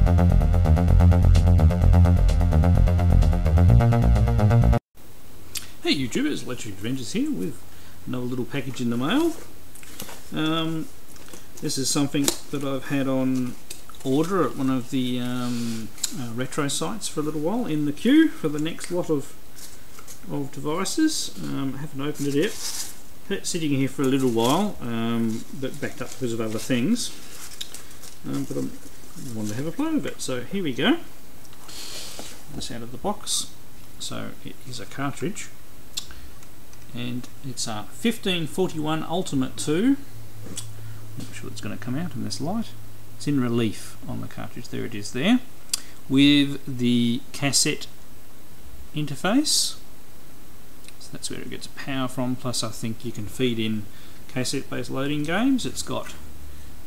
Hey YouTubers, Electric Adventures here with another little package in the mail. This is something that I've had on order at one of the retro sites for a little while, in the queue for the next lot of devices. I haven't opened it yet. It's sitting here for a little while, but backed up because of other things. But I wanted to have a play with it, so here we go. This out of the box. So it is a cartridge, and it's a 1541 Ultimate 2. Not sure it's going to come out in this light. It's in relief on the cartridge. There it is there, with the cassette interface. So that's where it gets power from. Plus, I think you can feed in cassette-based loading games. It's got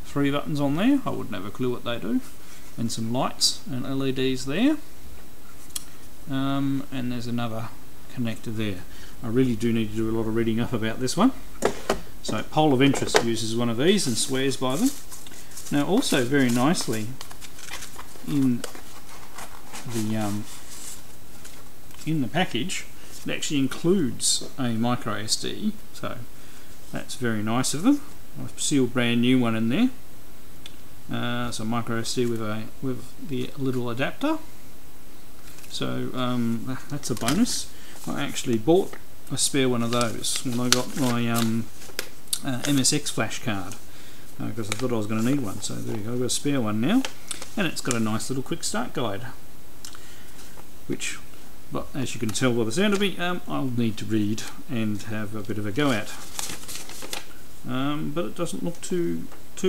3 buttons on there. I wouldn't have a clue what they do, and some lights and LEDs there. And there's another connector there. I really do need to do a lot of reading up about this one. So Pole of Interest uses one of these and swears by them. Now also very nicely in the package, it actually includes a micro SD, so that's very nice of them. I've sealed brand new one in there. So micro SD with the little adapter. So that's a bonus. I actually bought a spare one of those when I got my MSX flash card, because I thought I was going to need one. So there you go, I've got a spare one now, and it's got a nice little quick start guide, which, but as you can tell by the sound of me, I'll need to read and have a bit of a go at. But it doesn't look too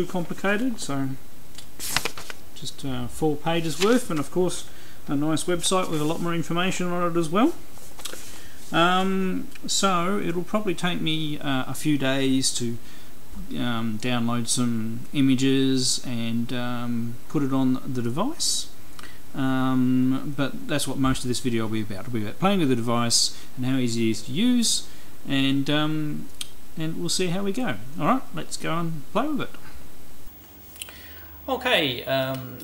complicated, so just 4 pages worth, and of course a nice website with a lot more information on it as well. So it'll probably take me a few days to download some images and put it on the device, but that's what most of this video will be about. It'll be about playing with the device and how easy it is to use, and we'll see how we go. Alright, let's go and play with it. Okay,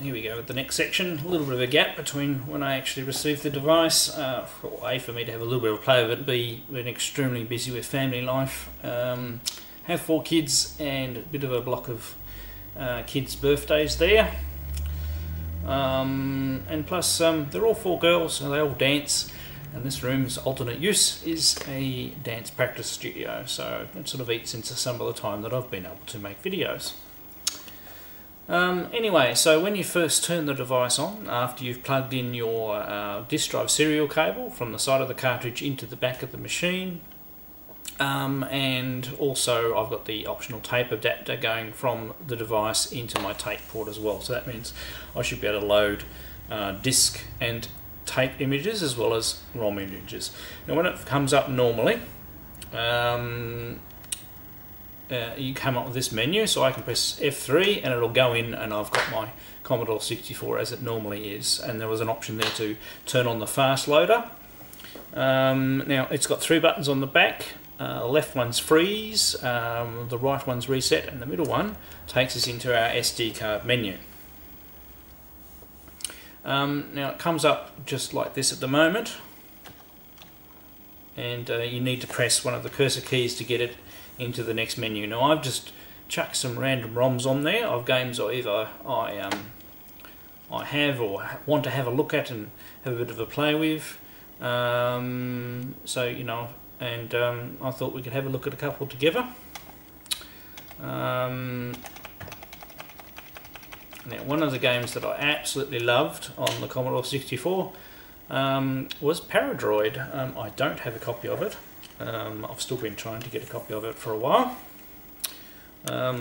here we go with the next section. A little bit of a gap between when I actually received the device. For me to have a little bit of a play with it, been extremely busy with family life. Have 4 kids and a bit of a block of kids' birthdays there. And plus, they're all 4 girls, so they all dance. And this room's alternate use is a dance practice studio, so it sort of eats into some of the time that I've been able to make videos. Anyway, so when you first turn the device on, after you've plugged in your disk drive serial cable from the side of the cartridge into the back of the machine, and also I've got the optional tape adapter going from the device into my tape port as well, so that means I should be able to load disk and tape images as well as ROM images. Now when it comes up normally, you come up with this menu, so I can press F3 and it'll go in, and I've got my Commodore 64 as it normally is, and there was an option there to turn on the fast loader. Now it's got 3 buttons on the back. The left one's freeze, the right one's reset, and the middle one takes us into our SD card menu. Now it comes up just like this at the moment, and you need to press one of the cursor keys to get it into the next menu. Now I've just chucked some random ROMs on there of games I have or want to have a look at and have a bit of a play with. So you know, and I thought we could have a look at a couple together. Now one of the games that I absolutely loved on the Commodore 64 was Paradroid. I don't have a copy of it. I've still been trying to get a copy of it for a while. Here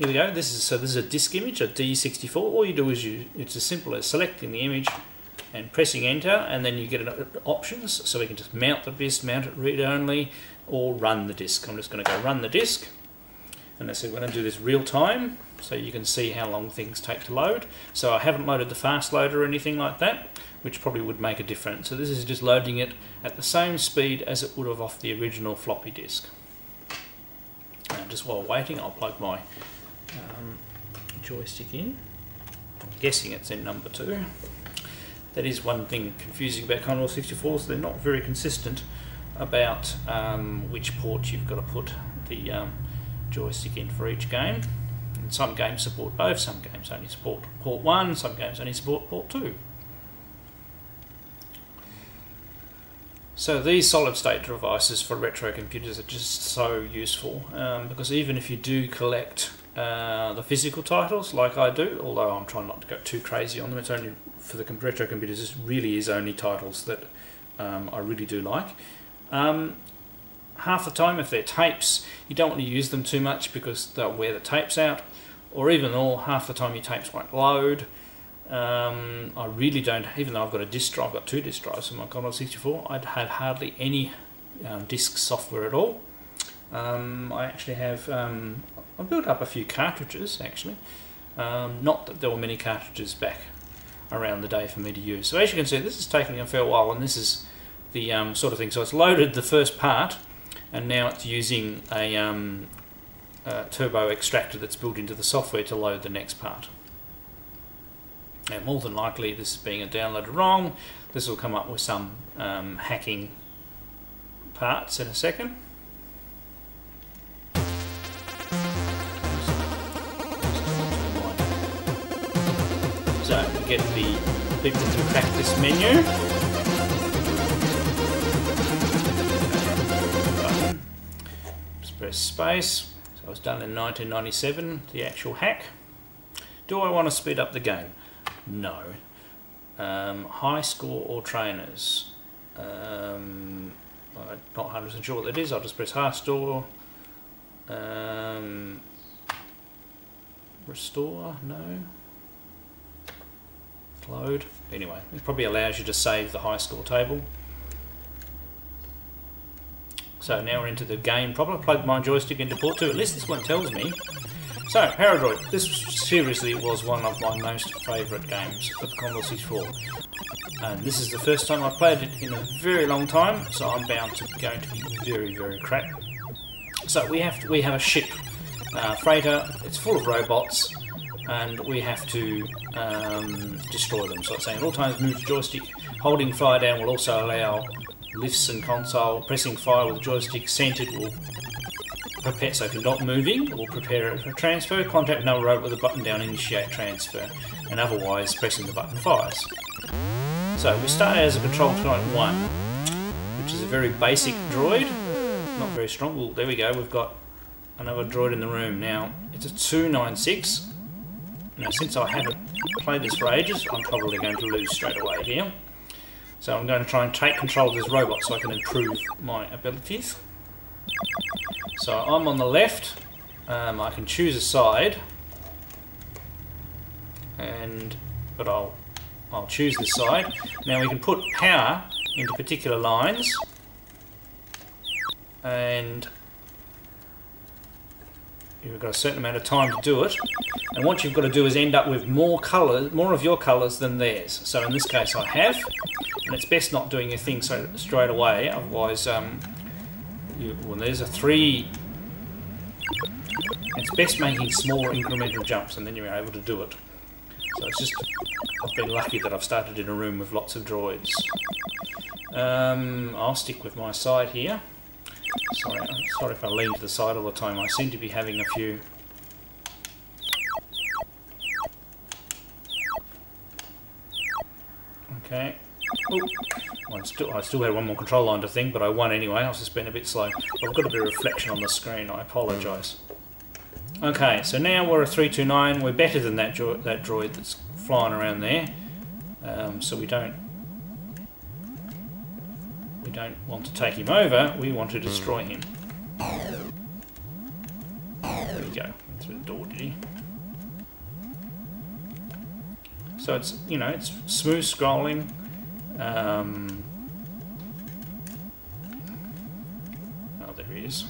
we go. This is a disk image, a D64. All you do is it's as simple as selecting the image and pressing enter, and then you get options, so we can just mount the disk, mount it read only, or run the disk. I'm just going to go run the disk, and I said we're going to do this real time, so you can see how long things take to load. So I haven't loaded the fast loader or anything like that, which probably would make a difference. So this is just loading it at the same speed as it would have off the original floppy disk. Just while waiting, I'll plug my joystick in. I'm guessing it's in number 2. That is one thing confusing about Commodore 64s. They're not very consistent about which port you've got to put the joystick in for each game. And some games support both, some games only support port 1, some games only support port 2. So these solid state devices for retro computers are just so useful, because even if you do collect the physical titles like I do, although I'm trying not to go too crazy on them, it's only for the retro computers, this really is only titles that I really do like. Half the time, if they're tapes, you don't want to use them too much because they'll wear the tapes out, or even half the time your tapes won't load. I really don't, even though I've got a disk drive, I've got 2 disk drives for my Commodore 64, I'd had hardly any disk software at all. I actually have, I built up a few cartridges actually, not that there were many cartridges back around the day for me to use. So as you can see, this is taking a fair while, and this is the sort of thing. So it's loaded the first part, and now it's using a turbo extractor that's built into the software to load the next part. And more than likely, this is being downloaded wrong. This will come up with some hacking parts in a second. So we get the people to crack this menu. Button. Just press space. So it was done in 1997, the actual hack. Do I want to speed up the game? No. High score or trainers? I'm not 100% sure what that is. I'll just press high score. Restore? No. Load. Anyway, it probably allows you to save the high score table. So now we're into the game proper. I plugged my joystick into port 2. At least this one tells me. So, Paradroid. This seriously was one of my most favourite games for the Commodore 64. And this is the first time I've played it in a very long time, so I'm bound to going to be very, very crap. So we have a ship, freighter. It's full of robots, and we have to destroy them. So it's saying at all times move the joystick. Holding fire down will also allow lifts and console. Pressing fire with the joystick centered will prepare, so if you're not moving, it will prepare it for transfer. Contact another robot with the button down, initiate transfer, and otherwise pressing the button fires. So we start out as a Control Type 1, which is a very basic droid, not very strong. Well, there we go, we've got another droid in the room. Now, it's a 296. Now, since I haven't played this for ages, I'm probably going to lose straight away here. So I'm going to try and take control of this robot so I can improve my abilities. So I'm on the left, I can choose a side, but I'll choose this side. Now we can put power into particular lines, and you've got a certain amount of time to do it. And what you've got to do is end up with more of your colours than theirs. So in this case I have, and it's best not doing your thing so straight away, otherwise when there's a 3, it's best making small incremental jumps and then you're able to do it. So it's just, I've been lucky that I've started in a room with lots of droids. I'll stick with my side here. Sorry if I lean to the side all the time, I seem to be having a few... Okay. Ooh. I still had one more control line to think, but I won anyway. I was just being a bit slow. I've got a bit of reflection on the screen, I apologise. Okay, so now we're a 329. We're better than that droid that's flying around there. So we don't want to take him over. We want to destroy him. There we go. Through the door, did he? So it's, you know, it's smooth scrolling. Oh, there he is.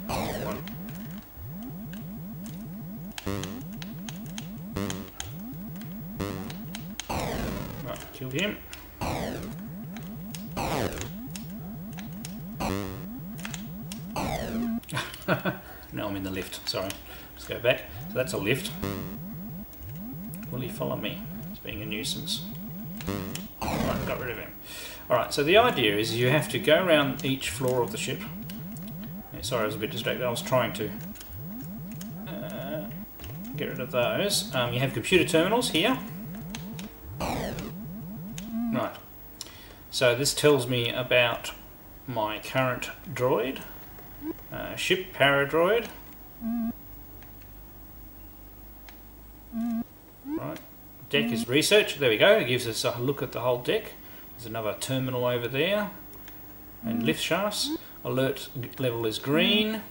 One. Right, killed him. Now I'm in the lift. Sorry. Let's go back. So that's a lift. Will he follow me? He's being a nuisance. Right, got rid of him. Alright, so the idea is you have to go around each floor of the ship. Yeah, sorry, I was a bit distracted. I was trying to get rid of those. You have computer terminals here. Right. So this tells me about my current droid. Ship paradroid. Right. Deck is research. There we go. It gives us a look at the whole deck. There's another terminal over there. And lift shafts. Alert level is green.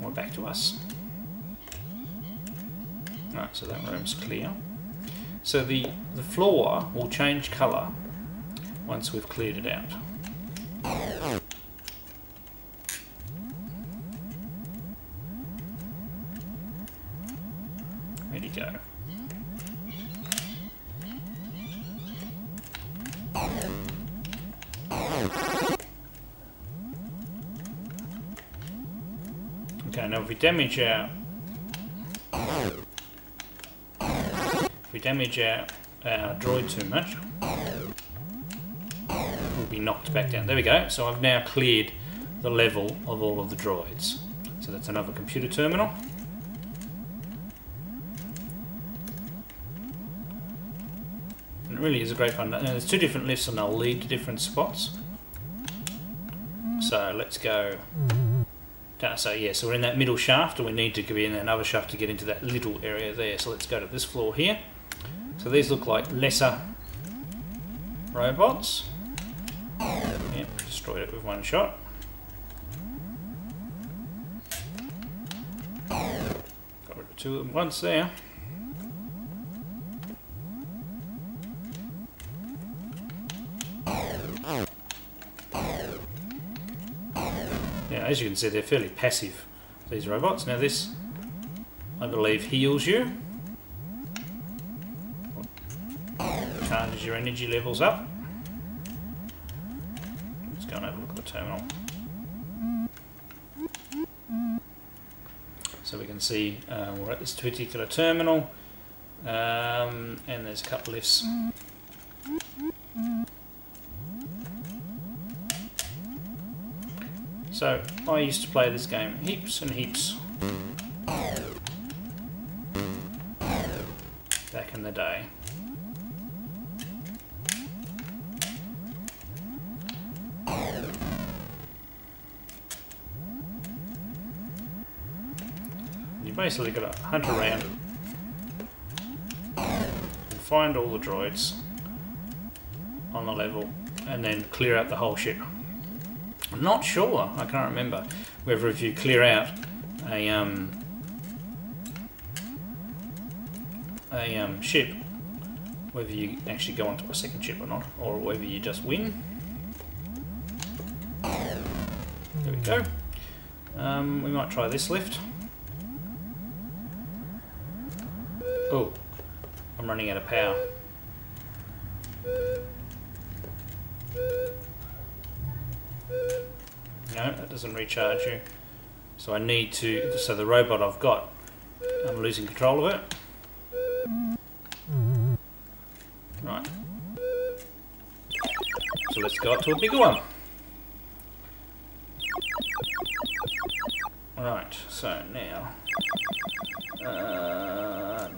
We're back to us. Right, so that room's clear. So the floor will change colour once we've cleared it out. Where'd he go? Okay, now if we damage our droid too much, we'll be knocked back down. There we go. So I've now cleared the level of all of the droids. So that's another computer terminal. And it really is a great fun. Now, there's two different lifts and they'll lead to different spots. So let's go. So yeah, so we're in that middle shaft and we need to be in another shaft to get into that little area there. So let's go to this floor here. So these look like lesser robots. Yep, destroyed it with one shot. Got rid of two of them once there. As you can see, they're fairly passive, these robots. Now this, I believe, heals you. Charges your energy levels up. Let's go and have a look at the terminal. So we can see we're at this particular terminal, and there's a couple lifts. So, I used to play this game heaps and heaps back in the day. You basically got to hunt around and find all the droids on the level and then clear out the whole ship. I'm not sure, I can't remember, whether if you clear out a ship, whether you actually go onto a second ship or not, or whether you just win. There we go. We might try this lift. Oh, I'm running out of power. No, that doesn't recharge you. So I need to, so the robot I've got, I'm losing control of it. Right. So let's go up to a bigger one. Right, so now,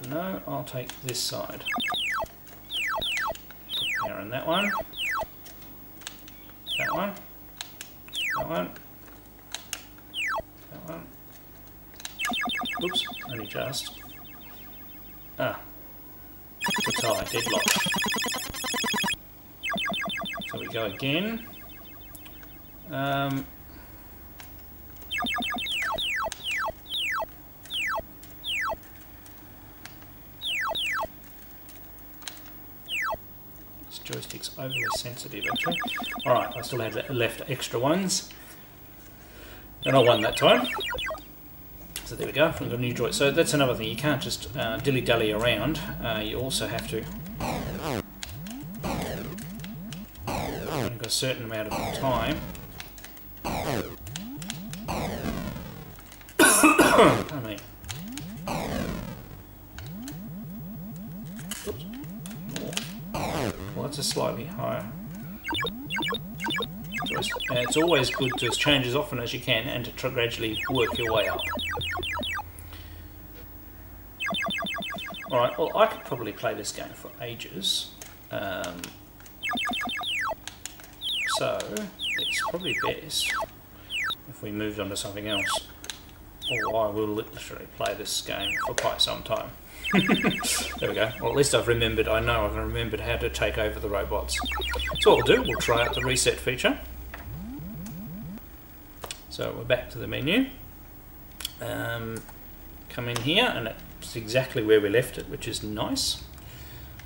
no, I'll take this side. Put power in that one. That one. That one. That one. Oops, only just. Ah. The tie, deadlock. So we go again. This joystick's overly sensitive actually. Alright, I still had left extra ones. And I won that time. So there we go, from the new droid. So that's another thing, you can't just dilly-dally around, you also have to... You've got a certain amount of time Pardon me. Oops. Well, that's a slightly higher. It's always good to change as often as you can and to gradually work your way up. Alright, well, I could probably play this game for ages. So, it's probably best if we moved on to something else. Or I will literally play this game for quite some time. There we go. Well, at least I've remembered, I know I've remembered how to take over the robots. So what we'll do, we'll try out the reset feature. So we're back to the menu. Come in here, and it's exactly where we left it, which is nice.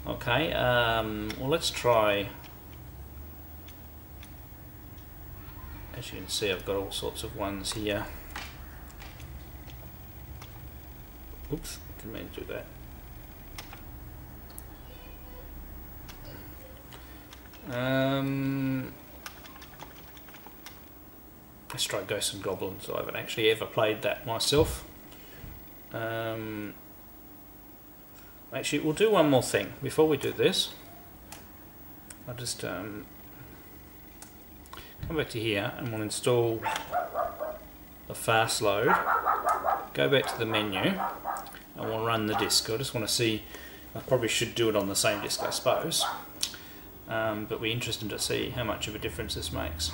Okay, well, let's try. As you can see, I've got all sorts of ones here. Oops, didn't mean to do that. Let's try Ghosts and Goblins. I haven't actually ever played that myself. Actually, we'll do one more thing before we do this. I'll just come back to here and we'll install the fast load. Go back to the menu and we'll run the disk. I just want to see. I probably should do it on the same disk, I suppose. But we're interested to see how much of a difference this makes.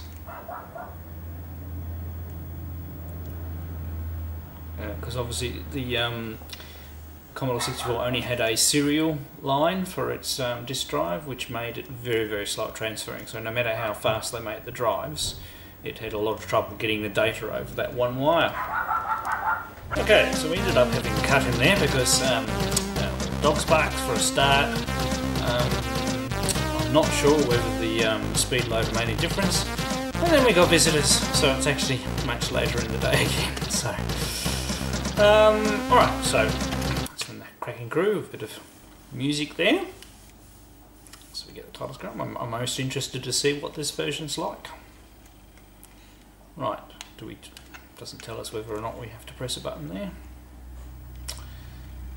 Because obviously the Commodore 64 only had a serial line for its disk drive, which made it very, very slow at transferring. So no matter how fast they made the drives, it had a lot of trouble getting the data over that one wire. Okay, so we ended up having a cut in there because dogs barked for a start. I'm not sure whether the speed loader made any difference. And then we got visitors, so it's actually much later in the day again. So, alright, so that's from the Cracking Crew, a bit of music there. So we get the title screen. I'm most interested to see what this version's like. Right, doesn't tell us whether or not we have to press a button there.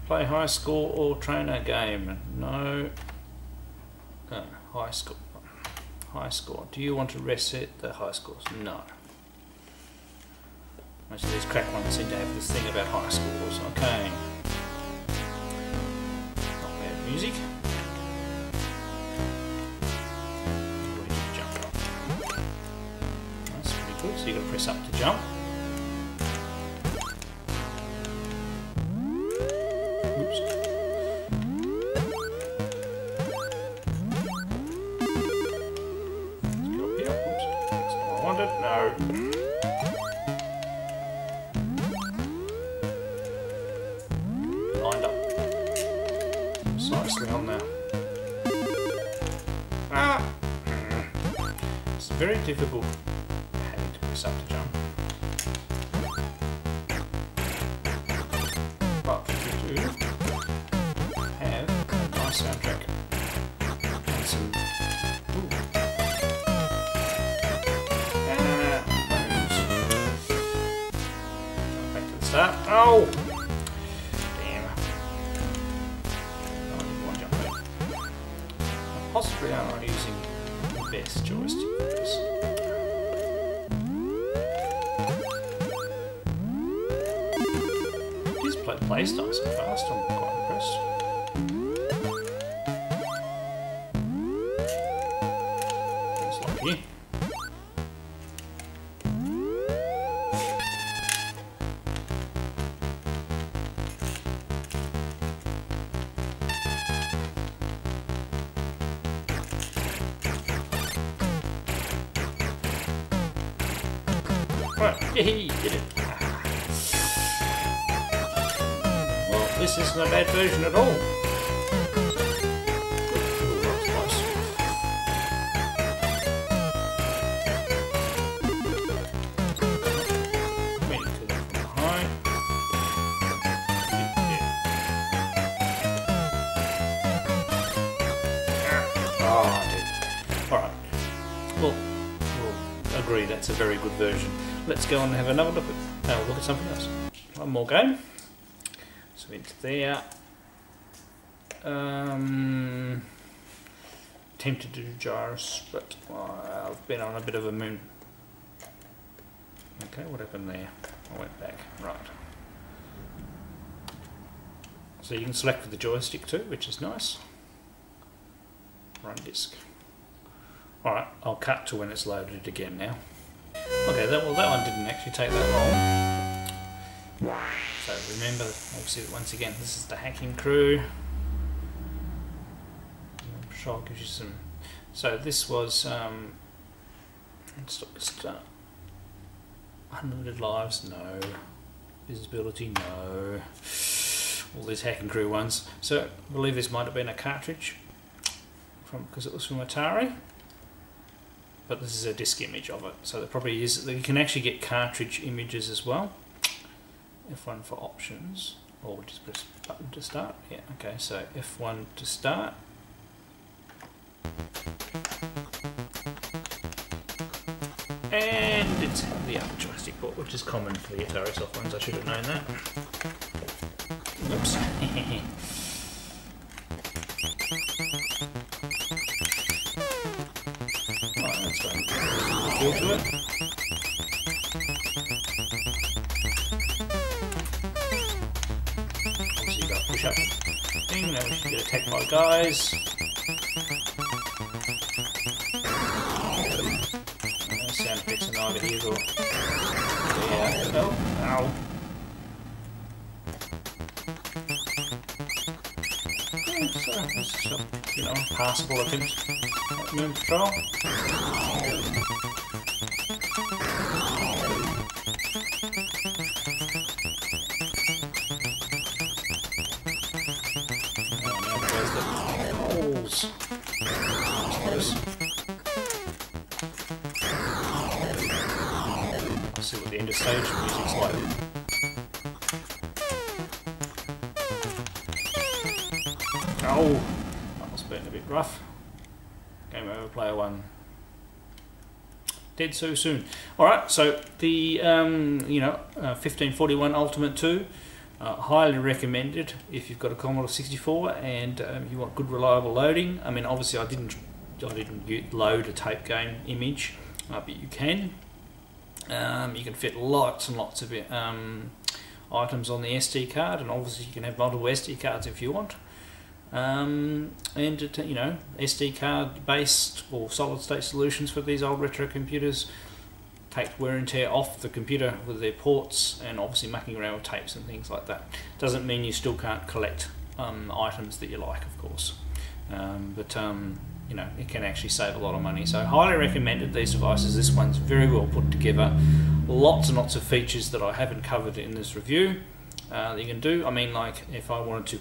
Play high score or trainer game. No. High score. High score. Do you want to reset the high scores? No. Most of these crack ones seem to have this thing about high scores. Okay. Not bad music. Ready to jump up. That's pretty good. So you've got to press up to jump. Lined up precisely on there. It's very difficult having to press up to jump. But we do have a nice soundtrack and some back to the start. Oh! Possibly I'm not using the best joystick for this. This plays nice and fast, I'm quite impressed. It's lucky. Right, yay, did it. Well, this isn't a bad version at all. Ooh, that's nice. Wait to that from behind. Oh, I did. Alright. Well, we'll agree, that's a very good version. Let's go and have another look at something else. One more game. So into there. Tempted to do gyrus, but I've been on a bit of a moon. Okay, what happened there? I went back. Right. So you can select with the joystick too, which is nice. Run disk. Alright, I'll cut to when it's loaded again now. Okay, that one didn't actually take that long. So remember, obviously, once again, this is the hacking crew. Patrol gives you some. So this was unlimited lives, no. Visibility, no. All these hacking crew ones. So I believe this might have been a cartridge because it was from Atari. But this is a disk image of it, so there probably is. You can actually get cartridge images as well. F1 for options, or just press button to start. Yeah, okay. So F1 to start. And it's the other joystick port, which is common for the Atari soft ones. I should have known that. Oops. Right, let's go and feel to it. Obviously, you've got to push up the thing. Now we should get attacked by guys. Sound effects are neither here or there. Oh, ow. So, you know, passable attempt at moon patrol. Oh, now there's the holes. Let's see what the end of stage music's like. Oh, that must have been a bit rough. Game over, player one. Dead so soon. Alright, so the 1541 Ultimate 2, highly recommended if you've got a Commodore 64 and you want good reliable loading. I mean, obviously I didn't load a tape game image, but you can. You can fit lots and lots of items on the SD card, and obviously you can have multiple SD cards if you want. SD card based or solid state solutions for these old retro computers take wear and tear off the computer with their ports, and obviously mucking around with tapes and things like that doesn't mean you still can't collect items that you like, of course, it can actually save a lot of money. So highly recommended these devices. This one's very well put together, lots and lots of features that I haven't covered in this review that you can do. I mean, like if I wanted to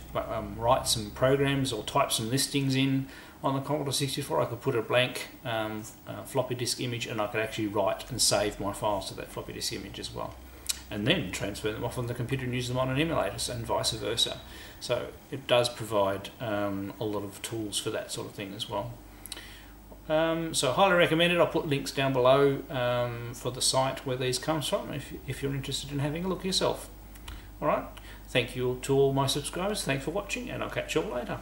write some programs or type some listings in on the Commodore 64, I could put a blank floppy disk image and I could actually write and save my files to that floppy disk image as well, and then transfer them off on the computer and use them on an emulator, and vice versa. So it does provide a lot of tools for that sort of thing as well. So highly recommended. I'll put links down below for the site where these comes from if you're interested in having a look yourself. Alright, thank you to all my subscribers, thanks for watching, and I'll catch you all later.